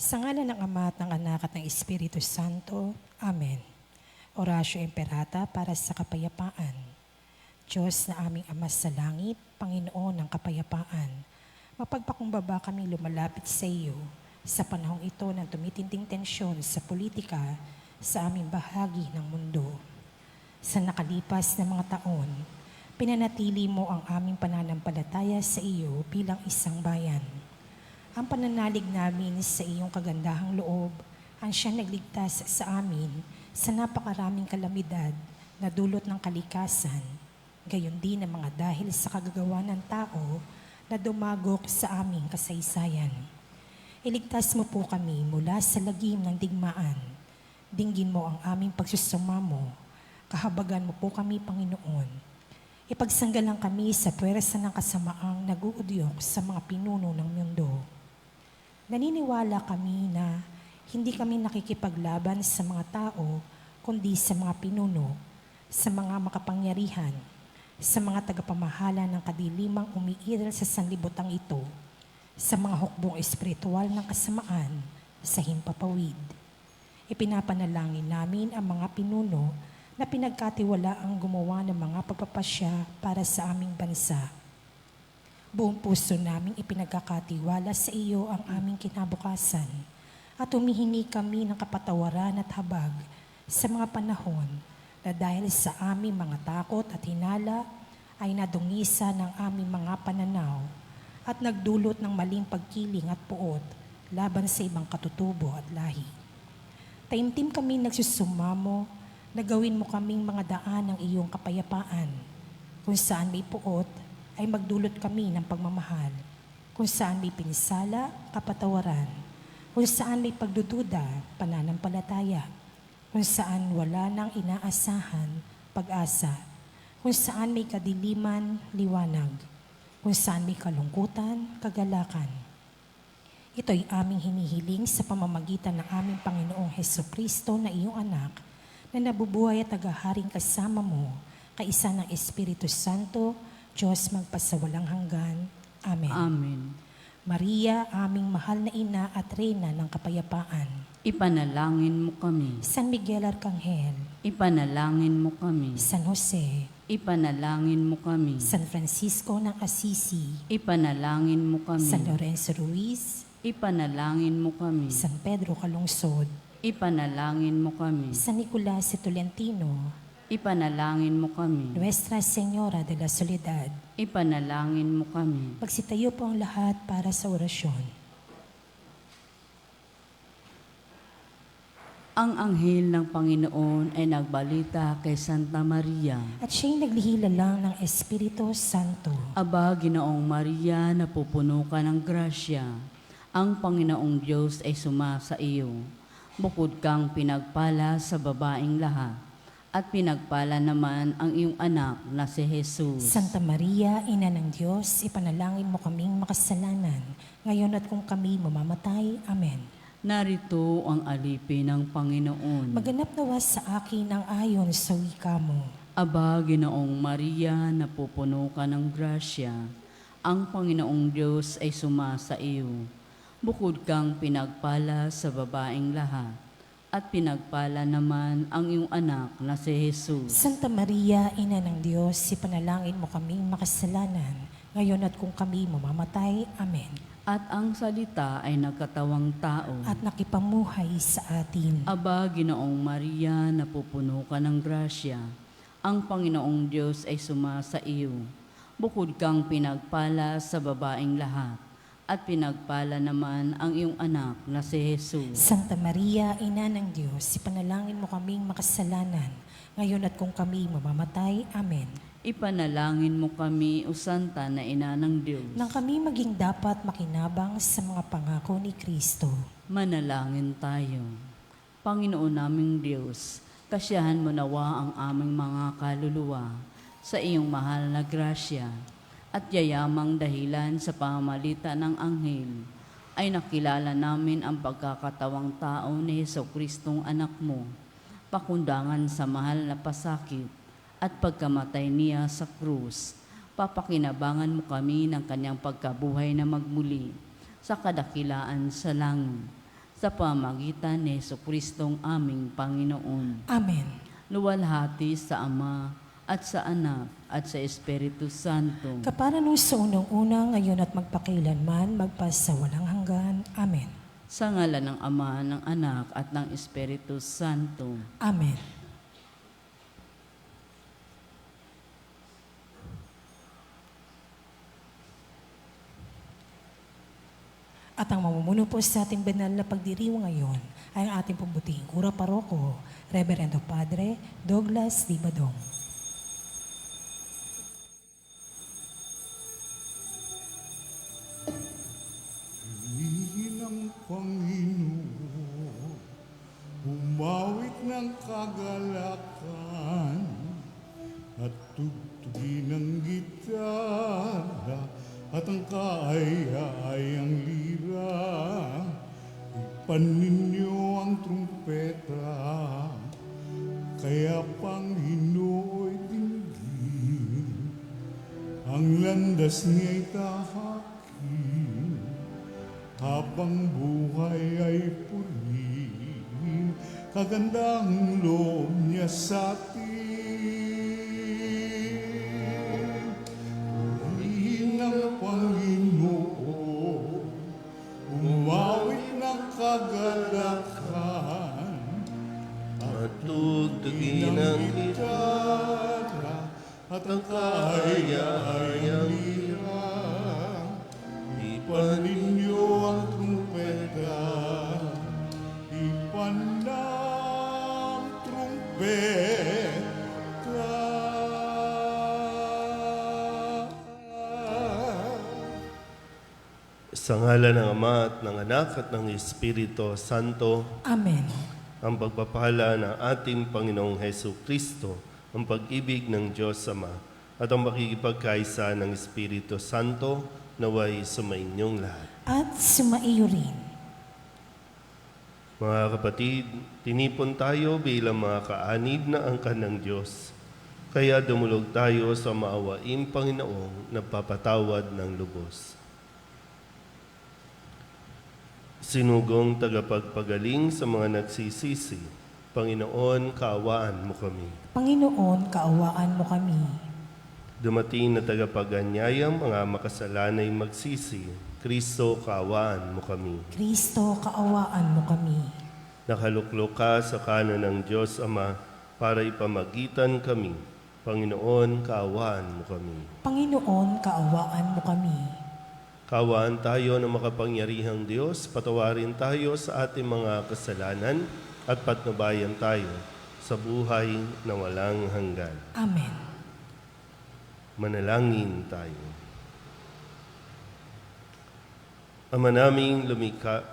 Sa ngalan ng Ama at ng Anak at ng Espiritu Santo. Amen. Oratio Imperata para sa kapayapaan. Diyos na aming Ama sa langit, Panginoon ng kapayapaan, mapagpakumbaba kami lumalapit sa iyo sa panahong ito ng tumitinding tensyon sa politika sa aming bahagi ng mundo. Sa nakalipas na mga taon, pinanatili mo ang aming pananampalataya sa iyo bilang isang bayan. Ang pananalig namin sa iyong kagandahang loob ang siyang nagligtas sa amin sa napakaraming kalamidad na dulot ng kalikasan, gayon din ang mga dahil sa kagagawa ng tao na dumagok sa aming kasaysayan. Iligtas mo po kami mula sa lagim ng digmaan. Dinggin mo ang aming pagsusumamo. Kahabagan mo po kami, Panginoon. Ipagsanggalang kami sa puwersa ng kasamaang naguudyok sa mga pinuno ng mundo. Naniniwala kami na hindi kami nakikipaglaban sa mga tao, kundi sa mga pinuno, sa mga makapangyarihan, sa mga tagapamahala ng kadilimang umiiral sa sanlibutan ito, sa mga hukbong espiritual ng kasamaan, sa himpapawid. Ipinapanalangin namin ang mga pinuno na pinagkatiwalaang gumawa ng mga pagpapasya para sa aming bansa. Buong puso naming ipinagkakatiwala sa iyo ang aming kinabukasan at humihingi kami ng kapatawaran at habag sa mga panahon na dahil sa aming mga takot at hinala ay nadungisa ng aming mga pananaw at nagdulot ng maling pagkiling at puot laban sa ibang katutubo at lahi. Taimtim kami nagsusumamo na gawin mo kaming mga daan ng iyong kapayapaan. Kung saan may puot, ay magdulot kami ng pagmamahal. Kung saan may pinsala, kapatawaran. Kung saan may pagdududa, pananampalataya. Kung saan wala nang inaasahan, pag-asa. Kung saan may kadiliman, liwanag. Kung saan may kalungkutan, kagalakan. Ito'y aming hinihiling sa pamamagitan ng aming Panginoong Hesukristo na iyong anak, na nabubuhay at tagaharing kasama mo, kaisa ng Espiritu Santo, Diyos magpasawalang hanggan. Amen. Amen. Maria, aming mahal na ina at reyna ng kapayapaan. Ipanalangin mo kami. San Miguel Arcangel. Ipanalangin mo kami. San Jose. Ipanalangin mo kami. San Francisco ng Assisi. Ipanalangin mo kami. San Lorenzo Ruiz. Ipanalangin mo kami. San Pedro Calungsod. Ipanalangin mo kami. San Nicolas de Tolentino. Ipanalangin mo kami. Nuestra Señora de la Soledad. Ipanalangin mo kami. Magsitayo po ang lahat para sa orasyon. Ang anghel ng Panginoon ay nagbalita kay Santa Maria. At siya'y naglihila lang ng Espiritu Santo. Aba, Ginoong Maria, napupuno ka ng grasya. Ang Panginoong Diyos ay sumasa iyo. Bukod kang pinagpala sa babaeng lahat. At pinagpala naman ang iyong anak na si Jesus. Santa Maria, Ina ng Diyos, ipanalangin mo kaming makasalanan, ngayon at kung kami mamamatay. Amen. Narito ang alipin ng Panginoon. Maganap nawa sa akin ang ayon sa wika mo. Aba, Ginoong Maria, napupuno ka ng grasya. Ang Panginoong Diyos ay sumasa iyo. Bukod kang pinagpala sa babaeng lahat. At pinagpala naman ang iyong anak na si Jesus. Santa Maria, Ina ng Diyos, ipanalangin mo kaming makasalanan, ngayon at kung kami mamamatay. Amen. At ang salita ay nagkatawang tao. At nakipamuhay sa atin. Aba, Ginoong Maria, napupuno ka ng grasya. Ang Panginoong Diyos ay sumasa iyo. Bukod kang pinagpala sa babaeng lahat. At pinagpala naman ang iyong anak na si Jesus. Santa Maria, Ina ng Diyos, ipanalangin mo kaming makasalanan, ngayon at kung kami mamamatay. Amen. Ipanalangin mo kami, O Santa na Ina ng Diyos. Nang kami maging dapat makinabang sa mga pangako ni Kristo. Manalangin tayo. Panginoon naming Diyos, kasiyahan mo nawa ang aming mga kaluluwa sa iyong mahal na grasya. At yayamang dahilan sa pamamagitan ng anghel, ay nakilala namin ang pagkakatawang tao ni Jesucristong anak mo, pakundangan sa mahal na pasakit at pagkamatay niya sa krus. Papakinabangan mo kami ng kanyang pagkabuhay na magmuli sa kadakilaan sa langit. sa pamagitan ni Jesucristong aming Panginoon. Amen. Luwalhati sa Ama at sa Anak at sa Espiritu Santo. Kapara nung sa unang-una, ngayon at magpakilanman, magpasawalang hanggan. Amen. Sa ngalan ng Ama, ng Anak at ng Espiritu Santo. Amen. At ang mamumuno po sa ating banal na pagdiriwang ngayon ay ang ating pumbuting Kura Paroko, Reverendo Padre Douglas D. Badong. Piliin ang Panginoon, umawit ng kagalakan, at tugtugin ang gitara at ang kaaya-ayang lira. Ipan ninyo ang trumpeta, kaya Panginooy dinggin, ang landas niya'y tahakin, habang buhay ay purihin, kagandang loob niya sa atin. Purihin ang Panginoon, umawit ng kagalakan, at tugtugin ang gitara at ang kaaya-ayang lira. Ipan ninyo ang trumpeta, ipan ng trumpeta. Sa ngalan ng Ama at ng Anak at ng Espiritu Santo, Amen. ang pagpapala ng ating Panginoong Hesu Kristo, ang pag-ibig ng Diyos Ama, at ang makikipagkaisa ng Espiritu Santo, naway sumainyong lahat. At sumaiyo rin. Mga kapatid, tinipon tayo bilang mga kaanib na angkan ng Diyos. Kaya dumulog tayo sa maawaing Panginoong nagpapatawad ng lubos. Sinugong tagapagpagaling sa mga nagsisisi, Panginoon, kaawaan mo kami. Panginoon, kaawaan mo kami. Dumating na tagapaganyayang mga makasalanay magsisi, Kristo, kaawaan mo kami. Kristo, kaawaan mo kami. Nakaluklok ka sa kanan ng Diyos Ama para ipamagitan kami. Panginoon, kaawaan mo kami. Panginoon, kaawaan mo kami. Kaawaan tayo ng makapangyarihang Diyos, patawarin tayo sa ating mga kasalanan at patnubayan tayo sa buhay na walang hanggan. Amen. Manalangin tayo. Ama naming lumikha,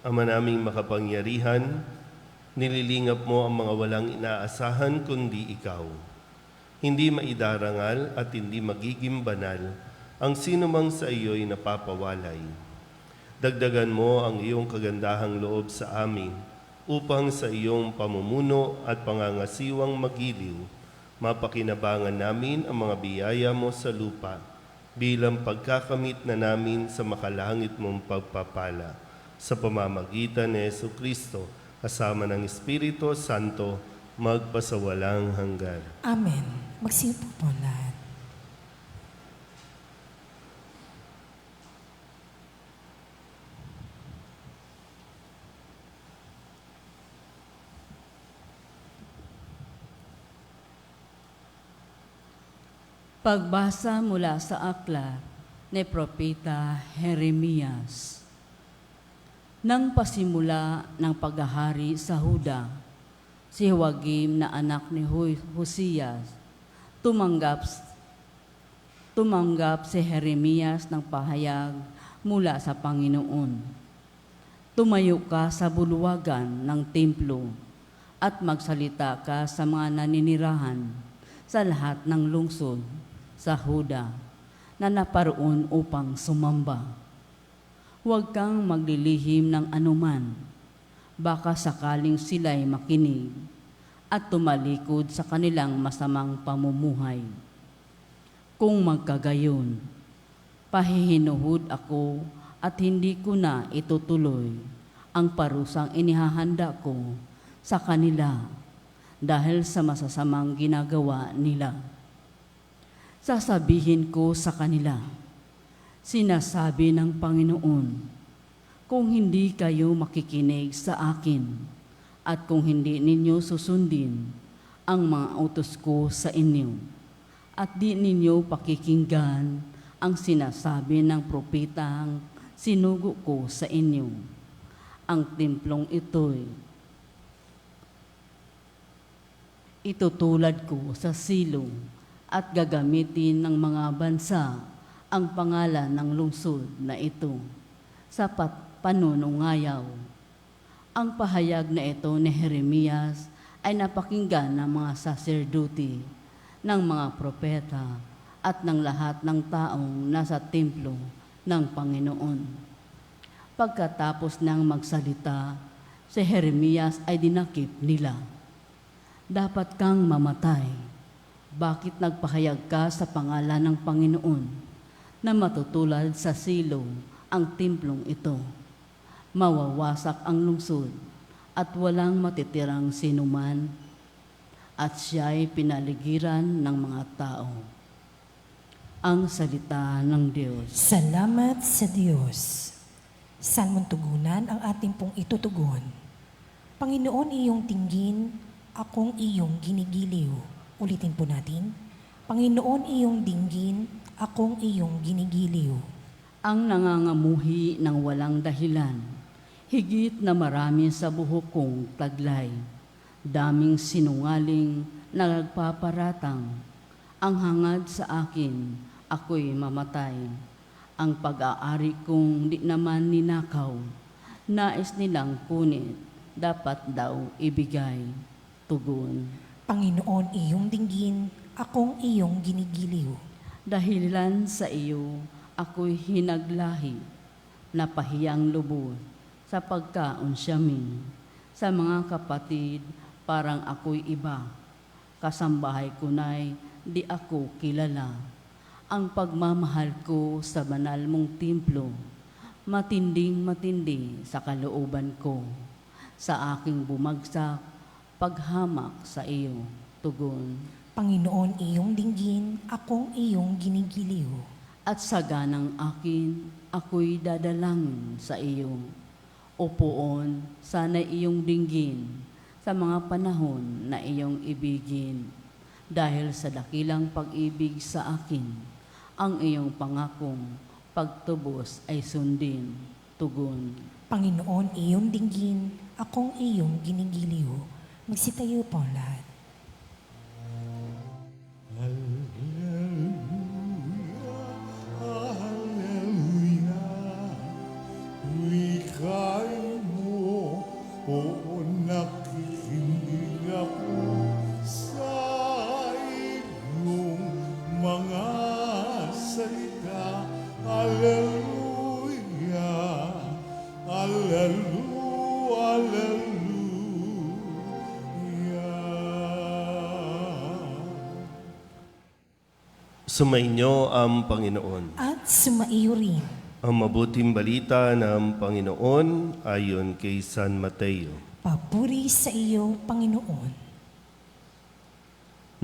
Ama naming makapangyarihan, nililingap mo ang mga walang inaasahan kundi ikaw. Hindi maidarangal at hindi magiging banal ang sinumang sa iyo'y napapawalay. Dagdagan mo ang iyong kagandahang loob sa amin upang sa iyong pamumuno at pangangasiwang magiliw, mapakinabangan namin ang mga biyaya mo sa lupa bilang pagkakamit na namin sa makalangit mong pagpapala. Sa pamamagitan ni Jesucristo, kasama ng Espiritu Santo, magpasawalang hanggan. Amen. Magsiupo po lahat. Pagbasa mula sa aklat ni Propeta Jeremias. Nang pasimula ng paghahari sa Huda, si Joachim na anak ni Hosea, tumanggap si Jeremias ng pahayag mula sa Panginoon. Tumayo ka sa bulwagan ng templo at magsalita ka sa mga naninirahan sa lahat ng lungsod sa Huda na naparoon upang sumamba. Huwag kang maglilihim ng anuman, baka sakaling sila'y makinig at tumalikod sa kanilang masamang pamumuhay. Kung magkagayon, pahihinuhod ako at hindi ko na itutuloy ang parusang inihahanda ko sa kanila dahil sa masasamang ginagawa nila. Sasabihin ko sa kanila, sinasabi ng Panginoon, kung hindi kayo makikinig sa akin at kung hindi ninyo susundin ang mga utos ko sa inyo at di ninyo pakikinggan ang sinasabi ng propetang sinugo ko sa inyo, ang templong ito'y itutulad ko sa silong at gagamitin ng mga bansa ang pangalan ng lungsod na ito sa panunungayaw. Ang pahayag na ito ni Jeremias ay napakinggan ng mga saserdote, ng mga propeta at ng lahat ng taong nasa templo ng Panginoon. Pagkatapos ng magsalita, si Jeremias ay dinakip nila. Dapat kang mamatay. Bakit nagpahayag ka sa pangalan ng Panginoon na matutulad sa silong ang templong ito? Mawawasak ang lungsod at walang matitirang sinuman at siya'y pinaligiran ng mga tao. Ang salita ng Diyos. Salamat sa Diyos. Salmon tugunan ang ating pong itutugon. Panginoon, iyong tinggin, akong iyong ginigiliw. Ulitin po natin. Panginoon, iyong dinggin, akong iyong ginigiliw. Ang nangangamuhi ng walang dahilan, higit na marami sa buhok kong taglay. Daming sinungaling na nagpaparatang, ang hangad sa akin, ako'y mamatay. Ang pag-aari kong di naman ninakaw, nais nilang kunit, dapat daw ibigay. Tugon. Panginoon, iyong dinggin, akong iyong ginigiliw. Dahilan sa iyo, ako'y hinaglahi, napahiyang lubos sa pagkaunsyami. Sa mga kapatid, parang ako'y iba. Kasambahay ko na'y di ako kilala. Ang pagmamahal ko sa banal mong templo, matinding-matindi sa kalooban ko. Sa aking bumagsak, paghamak sa iyo, tugon. Panginoon, iyong dinggin, akong iyong ginigiliw. At sa ganang akin, ako'y dadalangin sa iyo. O poon, sana iyong dinggin sa mga panahon na iyong ibigin. Dahil sa dakilang pag-ibig sa akin, ang iyong pangakong pagtubos ay sundin. Tugon. Panginoon, iyong dinggin, akong iyong ginigiliw. Magsitayo po ang lahat. Hallelujah, wikay mo, o nakikinig ako sa iyong mga salita. Hallelujah, hallelujah, hallelujah. Sumainyo ang Panginoon. At sumaiyo rin. Ang mabuting balita ng Panginoon ayon kay San Mateo. Papuri sa iyo, Panginoon.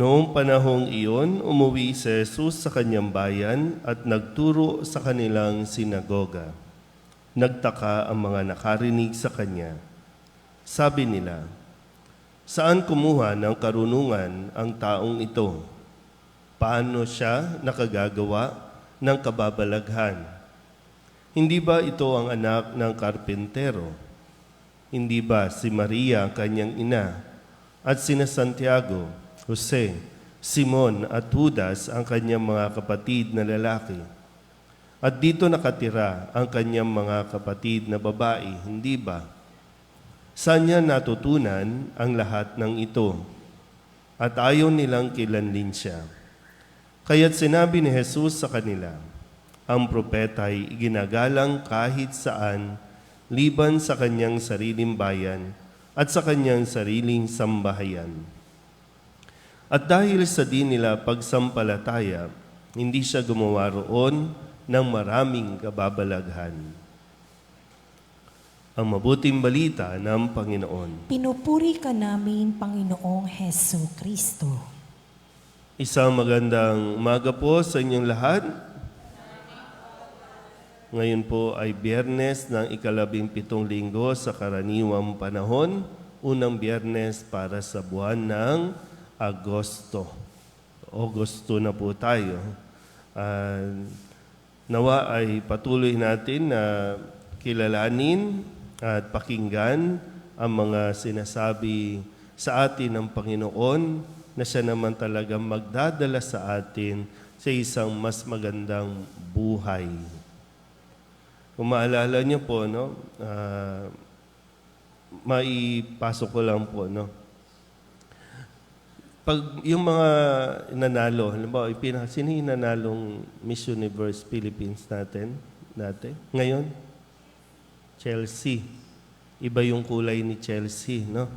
Noong panahong iyon, umuwi si Jesus sa kanyang bayan at nagturo sa kanilang sinagoga. Nagtaka ang mga nakarinig sa kanya. Sabi nila, "Saan kumuha ng karunungan ang taong ito? Paano siya nakagagawa ng kababalaghan? Hindi ba ito ang anak ng karpentero? Hindi ba si Maria kanyang ina at sina Santiago, Jose, Simon at Judas ang kanyang mga kapatid na lalaki? At dito nakatira ang kanyang mga kapatid na babae, hindi ba? Saan niya natutunan ang lahat ng ito? At ayaw nilang kilanlin siya. Kaya't sinabi ni Jesus sa kanila, ang propeta ay iginagalang kahit saan, liban sa kanyang sariling bayan at sa kanyang sariling sambahayan. At dahil sa di nila pagsampalataya, hindi siya gumawa roon ng maraming kababalaghan. ang mabuting balita ng Panginoon. Pinupuri ka namin, Panginoong Heso Kristo. Isang magandang umaga po sa inyong lahat. Ngayon po ay Biyernes ng ika-17 linggo sa karaniwang panahon, unang Biyernes para sa buwan ng Agosto. Agosto na po tayo. Nawa ay patuloy natin na kilalanin at pakinggan ang mga sinasabi sa atin ng Panginoon na siya naman talagang magdadala sa atin sa isang mas magandang buhay. Kung maalala niyo po, no, maipasok ko lang po, no. Pag yung mga nanalo, halimbawa, sino yung nanalong Miss Universe Philippines natin dati? Ngayon? Chelsea. Iba yung kulay ni Chelsea, no?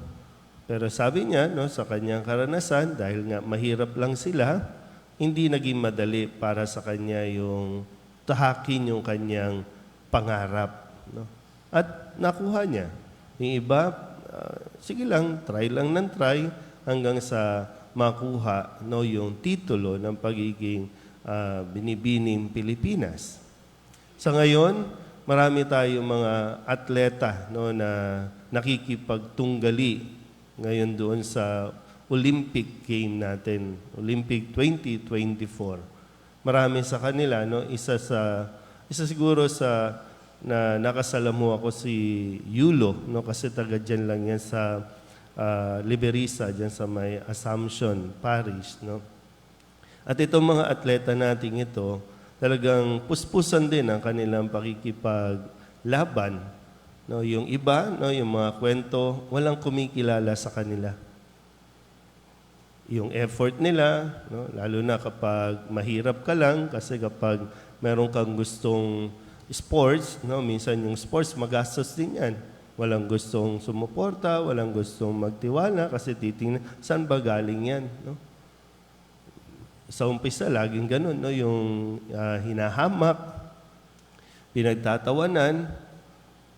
Pero sabi niya, no, sa kanyang karanasan, dahil nga mahirap lang sila, hindi naging madali para sa kanya yung tahakin yung kanyang pangarap, no? At nakuha niya. Yung iba, sige lang, try lang ng try hanggang sa makuha, no, yung titulo ng pagiging binibining Pilipinas. Sa ngayon, marami tayong mga atleta, no, na nakikipagtunggali ngayon doon sa Olympic game natin, Olympic 2024. Marami sa kanila, no, isa siguro sa na nakasalamu ako si Yulo, no, kasi taga dyan lang yan sa Liberisa, dyan sa may Assumption Parish, no. At itong mga atleta nating ito, talagang puspusan din ang kanilang pakikipaglaban. No, yung iba, no, yung mga kwento, walang kumikilala sa kanila. Yung effort nila, no, lalo na kapag mahirap ka lang, kasi kapag meron kang gustong sports, no, minsan yung sports magastos din yan. Walang gustong sumuporta, walang gustong magtiwala, kasi titingnan, saan ba galing yan? No? Sa umpisa, laging ganun, no? Yung hinahamak, pinagtatawanan,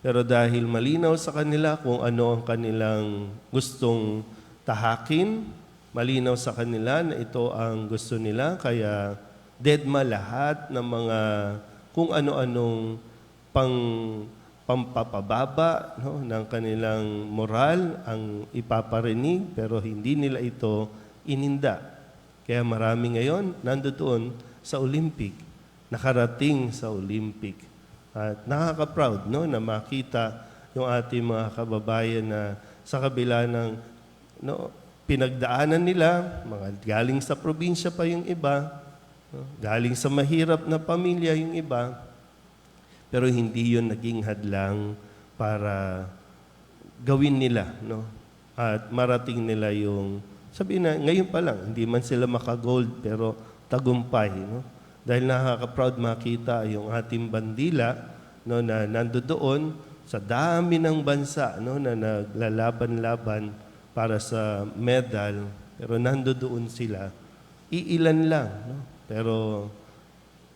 pero dahil malinaw sa kanila kung ano ang kanilang gustong tahakin, malinaw sa kanila na ito ang gusto nila, kaya deadma lahat ng mga kung ano-anong pampapababa, no, ng kanilang moral ang ipaparinig, pero hindi nila ito ininda. Kaya marami ngayon nandoon sa Olympic, nakarating sa Olympic. At nakaka-proud, no, na makita yung ating mga kababayan na sa kabila ng, no, pinagdaanan nila, mga galing sa probinsya pa yung iba, no, galing sa mahirap na pamilya yung iba, pero hindi yun naging hadlang para gawin nila, no, at marating nila yung sabi na, ngayon pa lang, hindi man sila maka-gold, pero tagumpay, no? Dahil nakaka-proud makita yung ating bandila, no, na nandoon sa dami ng bansa, no, na naglalaban-laban para sa medal, pero nandoon sila. Iilan lang, no? Pero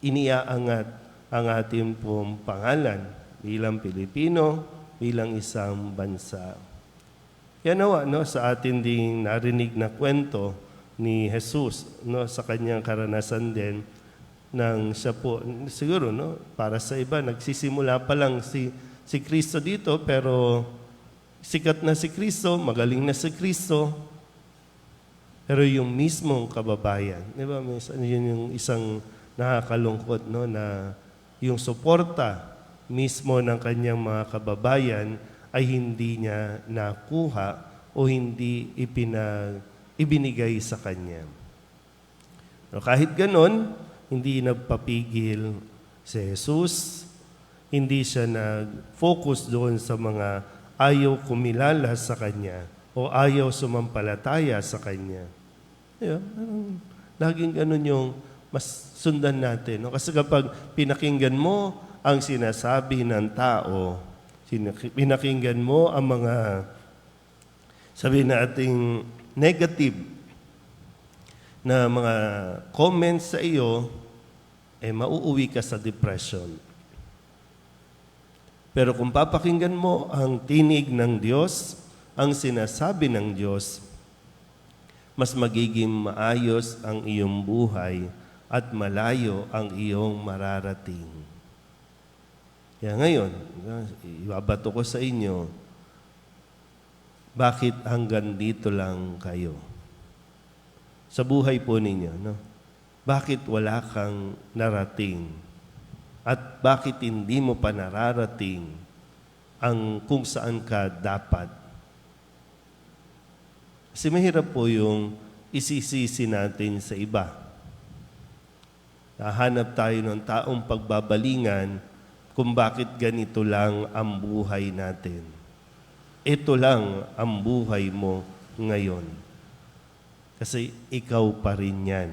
iniaangat ang ating pong pangalan bilang Pilipino, bilang isang bansa. Yan nawa, no, sa atin ding narinig na kwento ni Jesus, no, sa kanyang karanasan din ng siya po, siguro, no, para sa iba, nagsisimula pa lang si Kristo dito, pero sikat na si Kristo, magaling na si Kristo, pero yung mismong kababayan, di ba, yun yung isang nakakalungkot, no, na yung suporta mismo ng kanyang mga kababayan ay hindi niya nakuha o hindi ibinigay sa kanya. Pero kahit ganon, hindi nagpapigil si Jesus, hindi siya nag-focus doon sa mga ayaw kumilala sa kanya o ayaw sumampalataya sa kanya. Laging ganon yung mas sundan natin. No? Kasi kapag pinakinggan mo ang sinasabi ng tao, pinakinggan mo ang mga, sabihin nating negative na mga comments sa iyo, mauuwi ka sa depression. Pero kung papakinggan mo ang tinig ng Diyos, ang sinasabi ng Diyos, mas magiging maayos ang iyong buhay at malayo ang iyong mararating. Kaya ngayon, ibabato ko sa inyo, bakit hanggang dito lang kayo? Sa buhay po ninyo, no? Bakit wala kang narating? At bakit hindi mo pa nararating ang kung saan ka dapat? Kasi mahirap po yung isisisi natin sa iba. Nahanap tayo ng taong pagbabalingan kung bakit ganito lang ang buhay natin. Ito lang ang buhay mo ngayon. Kasi ikaw pa rin yan.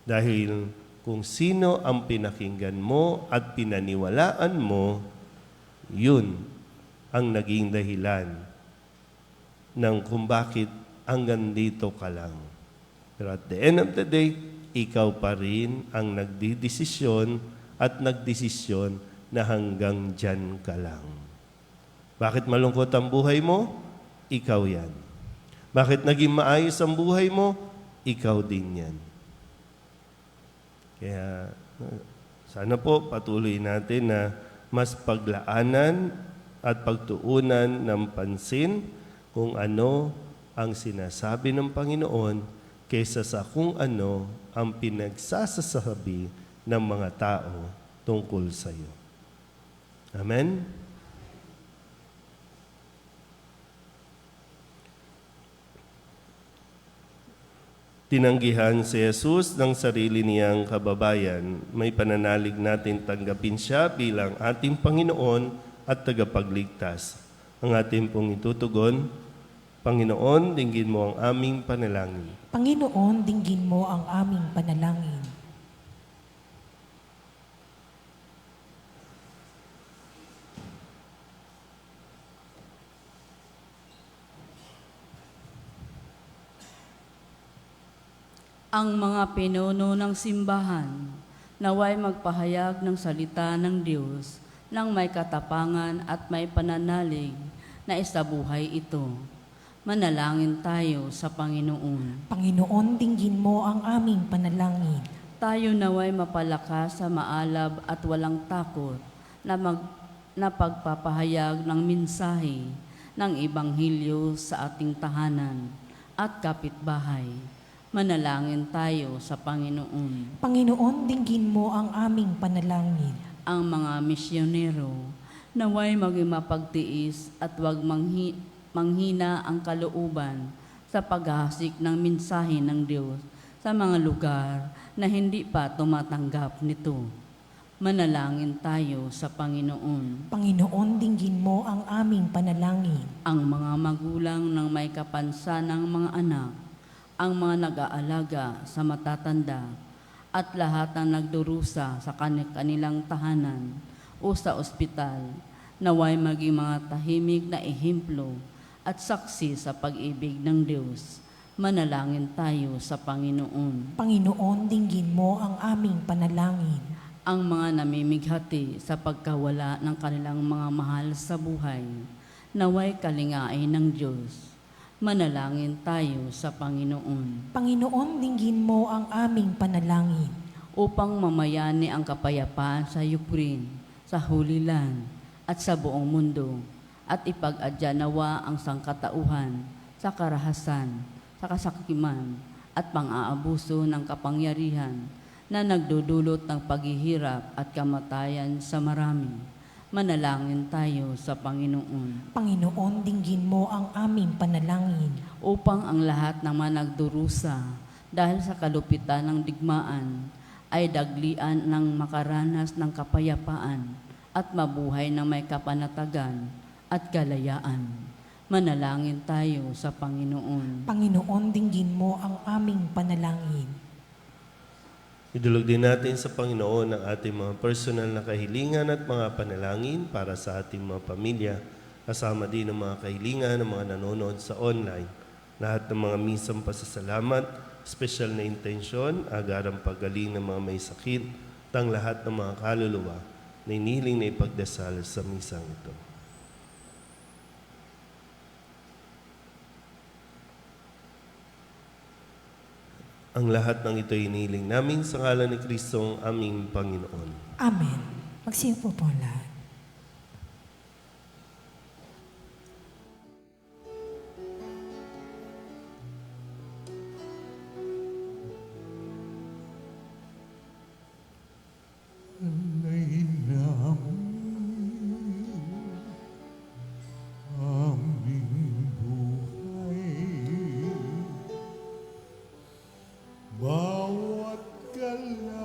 Dahil kung sino ang pinakinggan mo at pinaniwalaan mo, yun ang naging dahilan ng kung bakit hanggang dito ka lang. Pero at the end of the day, ikaw pa rin ang nagdidesisyon at nagdesisyon na hanggang dyan ka lang. Bakit malungkot ang buhay mo? Ikaw yan. Bakit naging maayos ang buhay mo? Ikaw din yan. Kaya sana po patuloy natin na mas paglaanan at pagtuunan ng pansin kung ano ang sinasabi ng Panginoon kaysa sa kung ano ang pinagsasasabi ng mga tao tungkol sa iyo. Amen? Tinanggihan si Jesus ng sarili niyang kababayan. May pananalig natin tanggapin siya bilang ating Panginoon at tagapagligtas. Ang ating pong itutugon, Panginoon, dinggin mo ang aming panalangin. Panginoon, dinggin mo ang aming panalangin. Ang mga pinuno ng simbahan, naway magpahayag ng salita ng Diyos nang may katapangan at may pananalig na isabuhay ito. Manalangin tayo sa Panginoon. Panginoon, dinggin mo ang aming panalangin. Tayo naway mapalakas sa maalab at walang takot na pagpapahayag ng mensahe ng Ebanghelyo sa ating tahanan at kapitbahay. Manalangin tayo sa Panginoon. Panginoon, dinggin mo ang aming panalangin. Ang mga misyonero, naway maging mapagtiis at huwag manghina ang kalooban sa paghahasik ng mensahe ng Diyos sa mga lugar na hindi pa tumatanggap nito. Manalangin tayo sa Panginoon. Panginoon, dinggin mo ang aming panalangin. Ang mga magulang ng may kapansanang mga anak, ang mga nag-aalaga sa matatanda, at lahat ng nagdurusa sa kanilang tahanan o sa ospital, naway maging mga tahimik na ehemplo at saksi sa pag-ibig ng Diyos. Manalangin tayo sa Panginoon. Panginoon, dinggin mo ang aming panalangin. Ang mga namimighati sa pagkawala ng kanilang mga mahal sa buhay, naway kalingain ng Diyos. Manalangin tayo sa Panginoon. Panginoon, dinggin mo ang aming panalangin. Upang mamayani ang kapayapaan sa Ukraine, sa Holy Land, at sa buong mundo, at ipag-adya nawa ang sangkatauhan sa karahasan, sa kasakiman, at pang-aabuso ng kapangyarihan na nagdudulot ng paghihirap at kamatayan sa marami. Manalangin tayo sa Panginoon. Panginoon, dinggin mo ang aming panalangin. Upang ang lahat ng mga nagdurusa dahil sa kalupitan ng digmaan ay daglian ng makaranas ng kapayapaan at mabuhay ng may kapanatagan at kalayaan. Manalangin tayo sa Panginoon. Panginoon, dinggin mo ang aming panalangin. Idulog din natin sa Panginoon ang ating mga personal na kahilingan at mga panalangin para sa ating mga pamilya, kasama din ang mga kahilingan ng mga nanonood sa online. Lahat ng mga misang pasasalamat, special na intensyon, agarang pagaling ng mga may sakit, at ang lahat ng mga kaluluwa na iniling na ipagdasal sa misang ito. Ang lahat ng ito iniling namin sa ngalan ni Kristong aming Panginoon. Amen. Magsiupo po ang lahat. Alay aming buhay. Bawat galak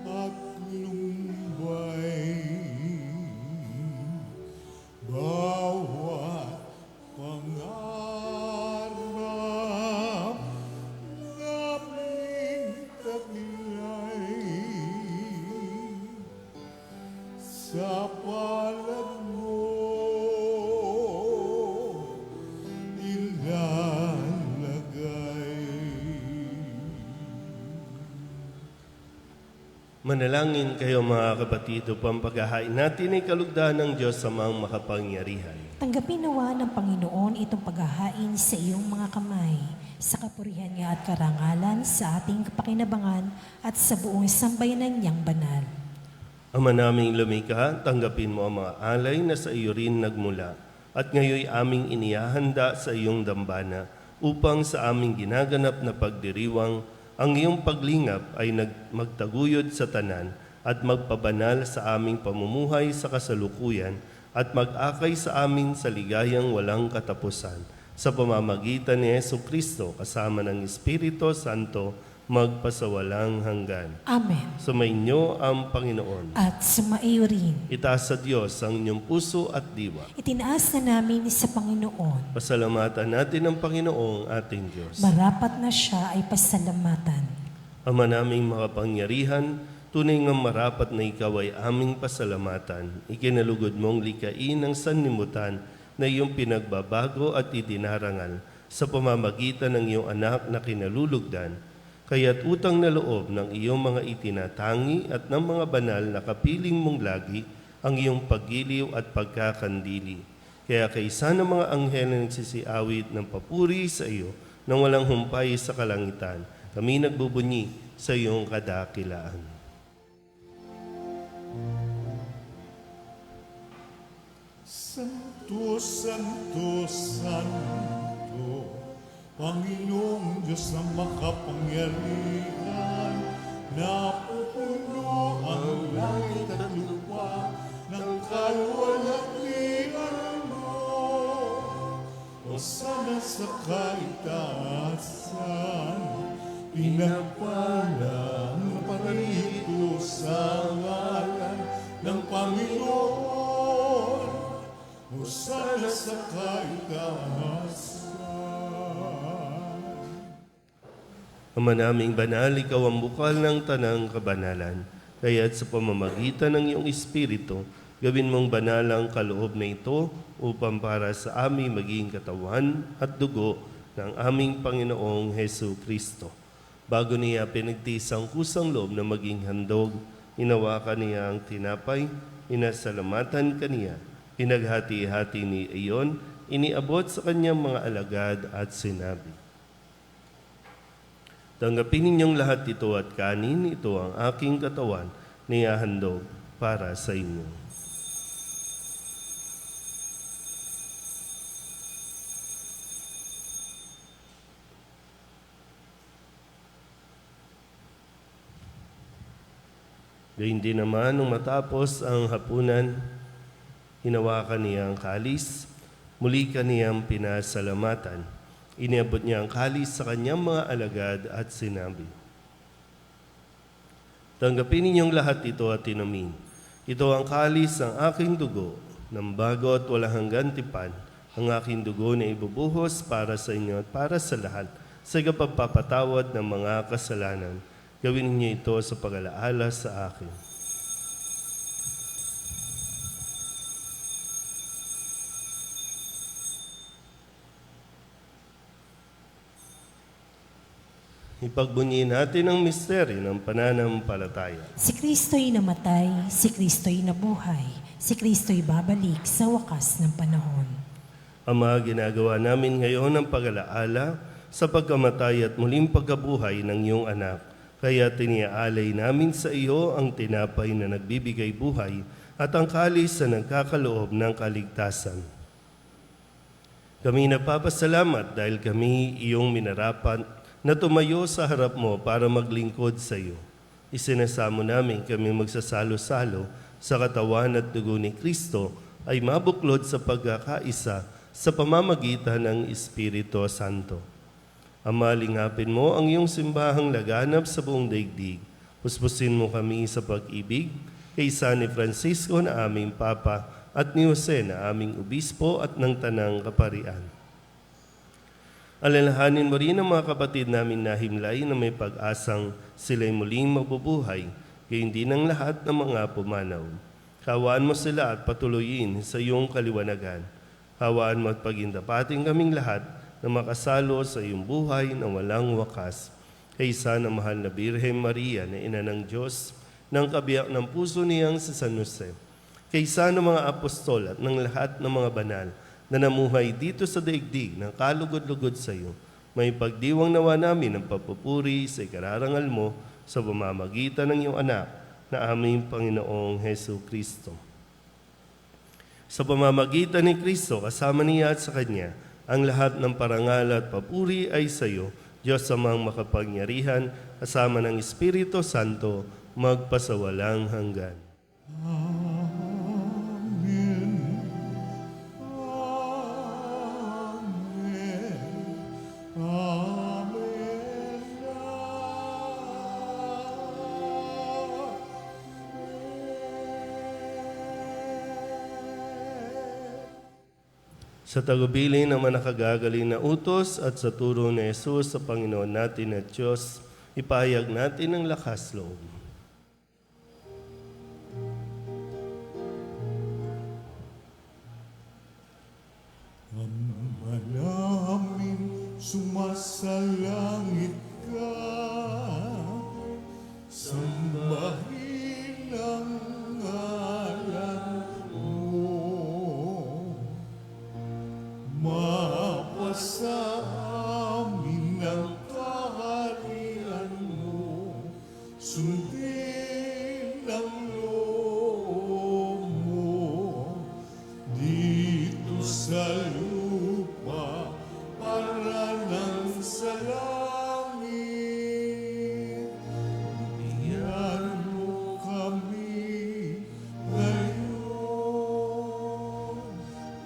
at lumbay, bawat pangarap naming taglay, sa palad mo ilalagay. Manalangin kayo mga kapatid upang paghahain natin ay kalugdan ng Diyos sa mga makapangyarihan. Tanggapin nawa ng Panginoon itong paghahain sa iyong mga kamay, sa kapurihan niya at karangalan, sa ating kapakinabangan at sa buong sambayanan niyang banal. Ama naming lumikha, tanggapin mo ang mga alay na sa iyo rin nagmula at ngayoy aming inihahanda sa iyong dambana upang sa aming ginaganap na pagdiriwang ang iyong paglingap ay magtaguyod sa tanan at magpabanal sa aming pamumuhay sa kasalukuyan at mag-akay sa amin sa ligayang walang katapusan. Sa pamamagitan ni Jesucristo kasama ng Espiritu Santo, magpasawalang hanggan. Amen. Sumainyo ang Panginoon. At sumaiyo rin. Itaas sa Diyos ang inyong puso at diwa. Itinaas na namin sa Panginoon. Pasalamatan natin ang Panginoong ating Diyos. Marapat na siya ay pasalamatan. Ama naming makapangyarihan, tunay nga marapat na ikaw ay aming pasalamatan. Ikinalugod mong likain ang sanlibutan na iyong pinagbabago at idinarangal sa pamamagitan ng iyong anak na kinalulugdan. Kaya't utang na loob ng iyong mga itinatangi at ng mga banal na kapiling mong lagi ang iyong paggiliw at pagkakandili. Kaya kaysa ng mga anghel na nagsisiawit ng papuri sa iyo nang walang humpay sa kalangitan, kami nagbubunyi sa iyong kadakilaan. Santo, Santo, Santo, Panginoong Diyos na makapangyarihan, napupuno ang langit at lupa ng kaluwalhatian mo. O sana sa kaitaasan, pinagpala ang parito sa ngalan ng Panginoon. O sana sa kaitaasan. Ama naming banal, ikaw ang bukal ng tanang kabanalan. Kaya't sa pamamagitan ng iyong Espiritu, gawin mong banal ang kaloob na ito upang para sa aming maging katawan at dugo ng aming Panginoong Hesu Kristo. Bago niya pinagtiis ang kusang loob na maging handog, inawakan niya ang tinapay, inasalamatan kaniya, pinaghati-hati ni iyon, iniabot sa kanyang mga alagad at sinabi, tanggapin ninyong lahat ito at kanin, ito ang aking katawan na ihahandog para sa inyo. Gayun din naman, nung matapos ang hapunan, hinawakan niya ang kalis, muli kaniyang pinasalamatan. Iniabot niya ang kalis sa kanyang mga alagad at sinabi, tanggapin ninyong lahat ito at inumin. Ito ang kalis ng aking dugo, ng bago at walang hanggan tipan, ang aking dugo na ibubuhos para sa inyo at para sa lahat, sa pagpapatawad ng mga kasalanan. Gawin niyo ito sa pag-alaala sa akin. Ipagbunyi natin ang misteryo ng pananampalataya. Si Kristo'y namatay, si Kristo'y nabuhay, si Kristo'y babalik sa wakas ng panahon. Ama, ginagawa namin ngayon ang pag-alaala sa pagkamatay at muling pagkabuhay ng iyong anak. Kaya tiniaalay namin sa iyo ang tinapay na nagbibigay buhay at ang kalis na nagkakaloob ng kaligtasan. Kami nagpapasalamat dahil kami iyong minarapat na tumayo sa harap mo para maglingkod sa iyo. Isinasamo namin kami magsasalo-salo sa katawan at dugo ni Kristo ay mabuklod sa pagkakaisa sa pamamagitan ng Espiritu Santo. Ama, lingapin mo ang iyong simbahang laganap sa buong daigdig. Puspusin mo kami sa pag-ibig kay San Francisco na aming Papa at ni Jose na aming Obispo at ng Tanang Kaparian. Alalahanin mo rin ang mga kapatid namin na himlay na may pag-asang sila'y muling mabubuhay, gayon din ang lahat ng mga pumanaw. Hawaan mo sila at patuloyin sa iyong kaliwanagan. Hawaan mo at pagindapating kaming lahat na makasalo sa iyong buhay na walang wakas. Kaysa ng mahal na Birhen Maria na ina ng Diyos, ng kabiyak ng puso niyang si San Jose. Kaysa ng mga apostol at ng lahat ng mga banal na namuhay dito sa daigdig ng kalugod-lugod sa iyo, may pagdiwang nawa namin ng papupuri sa ikararangal mo sa pamamagitan ng iyong anak na aming Panginoong Hesu Kristo. Sa pamamagitan ni Kristo, kasama niya at sa Kanya, ang lahat ng parangal at papuri ay sa iyo, Diyos amang makapangyarihan, kasama ng Espiritu Santo, magpasawalang hanggan. Sa tagubilin ng manakagagaling na utos at sa turo ni Jesus sa Panginoon natin at Diyos, ipahayag natin ang lakas loob. Ama namin, sumasalangit ka, sambahin ang ngalan mo. Mapasa amin ang kaharian mo, sundin ang loob mo, dito sa lupa para nang sa langit. Bigyan mo kami ngayon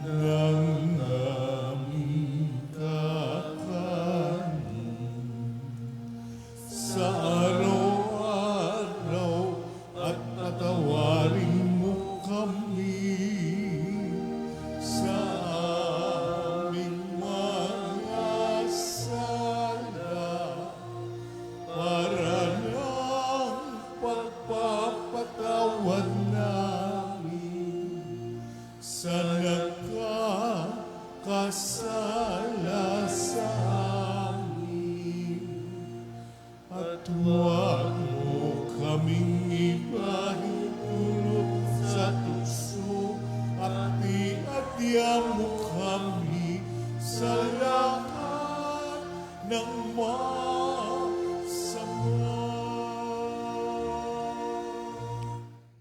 ng aming kakanin sa araw-araw at patawarin mo kami sa aming mga sala para ng pagpapatawad namin sa nagkakasala sa amin. At huwag mo kaming ipahintulot sa tukso at iadya mo kami sa lahat ng masama.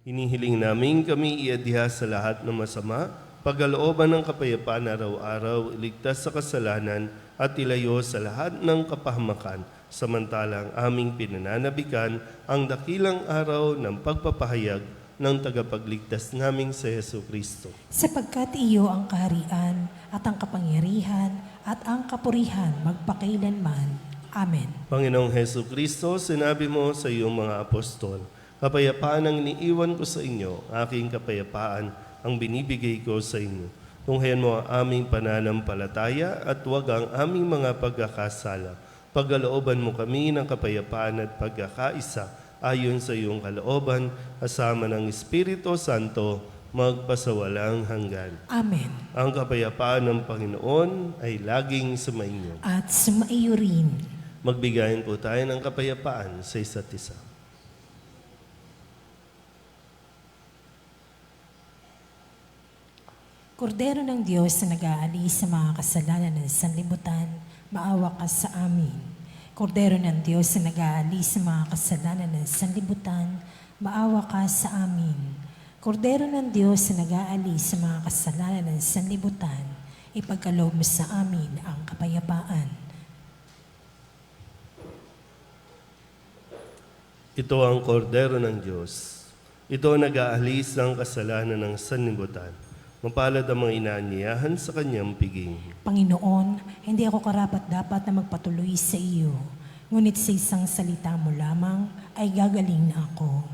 Hinihiling namin kami iadya sa lahat ng masama, pagkalooban ng kapayapaan araw-araw, iligtas sa kasalanan at ilayo sa lahat ng kapahamakan, samantalang aming pinananabikan ang dakilang araw ng pagpapahayag ng tagapagligtas naming si Hesu Kristo. Sapagkat iyo ang kaharian at ang kapangyarihan at ang kapurihan magpakailanman. Amen. Panginoong Hesu Kristo, sinabi mo sa iyong mga apostol, kapayapaan ang iniiwan ko sa inyo, aking kapayapaan ang binibigay ko sa inyo. Tunghayan mo ang aming pananampalataya at huwag ang aming mga pagkakasala. Pagkalooban mo kami ng kapayapaan at pagkakaisa ayon sa iyong kalooban, kasama ng Espiritu Santo, magpasawalang hanggan. Amen. Ang kapayapaan ng Panginoon ay laging sumainyo. At sumaiyo rin. Magbigayin po tayo ng kapayapaan sa isa't isa. Kordero ng Diyos na nag-aalis sa mga kasalanan ng sanlibutan, maawa ka sa amin. Kordero ng Diyos na nag-aalis sa mga kasalanan ng sanlibutan, maawa ka sa amin. Kordero ng Diyos na nag-aalis sa mga kasalanan ng sanlibutan, ipagkaloob mo sa amin ang kapayapaan. Ito ang kordero ng Diyos. Ito ang nag-aalis ng kasalanan ng sanlibutan. Mapalad ang mga inaanyayahan sa kanyang piging. Panginoon, hindi ako karapat-dapat na magpatuloy sa iyo, ngunit sa isang salita mo lamang ay gagaling na ako.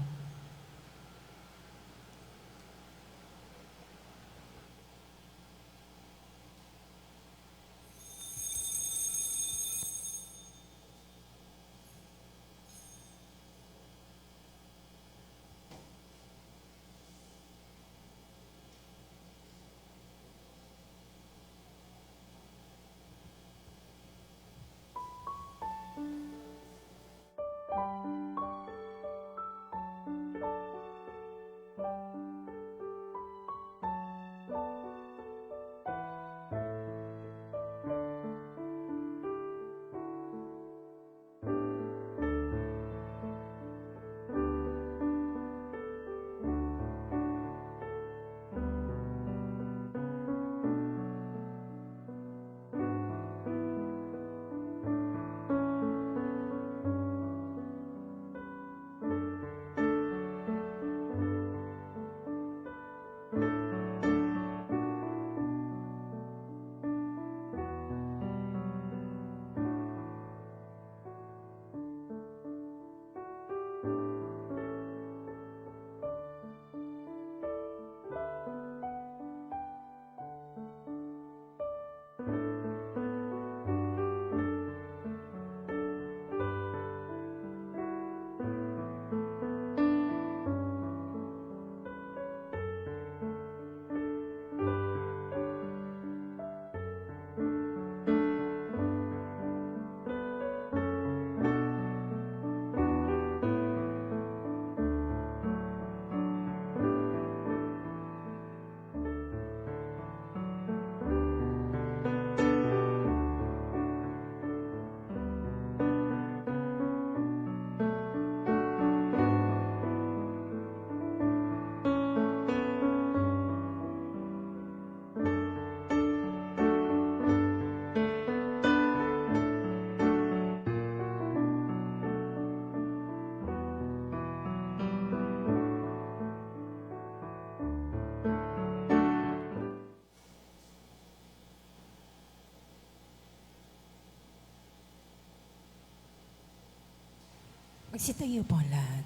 Magsitayo po ang lahat.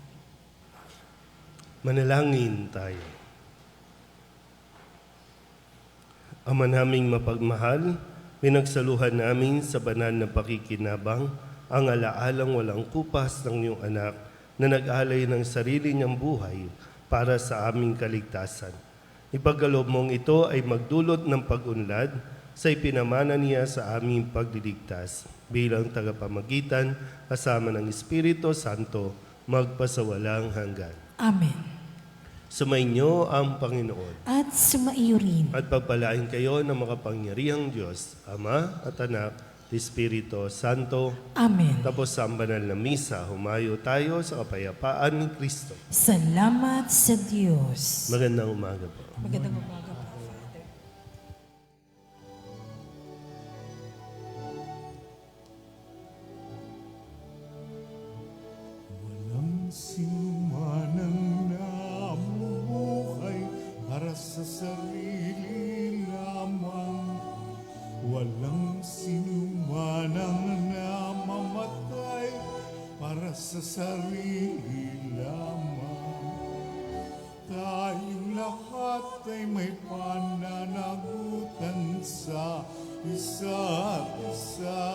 Manalangin tayo. Ama naming mapagmahal, pinagsaluhan namin sa banal na pakikinabang ang alaalang walang kupas ng iyong anak na nag-alay ng sarili niyang buhay para sa aming kaligtasan. Ipagkaloob mong ito ay magdulot ng pag-unlad sa ipinamana niya sa aming pagliligtas bilang tagapamagitan kasama ng Espiritu Santo magpasawalang hanggan. Amen. Sumainyo ang Panginoon. At sumaiyo rin. At pagpalain kayo ng makapangyarihang Diyos, Ama at Anak, at Espiritu Santo. Amen. Tapos sa banal na misa, humayo tayo sa kapayapaan ni Kristo. Salamat sa Diyos. Magandang umaga po. Magandang umaga po, Father. Walang sinumanang namubuhay para sa sarili lamang. Walang sinumanang namamatay para sa sarili lamang. Tayong lahat ay may pananagutan sa isa't isa.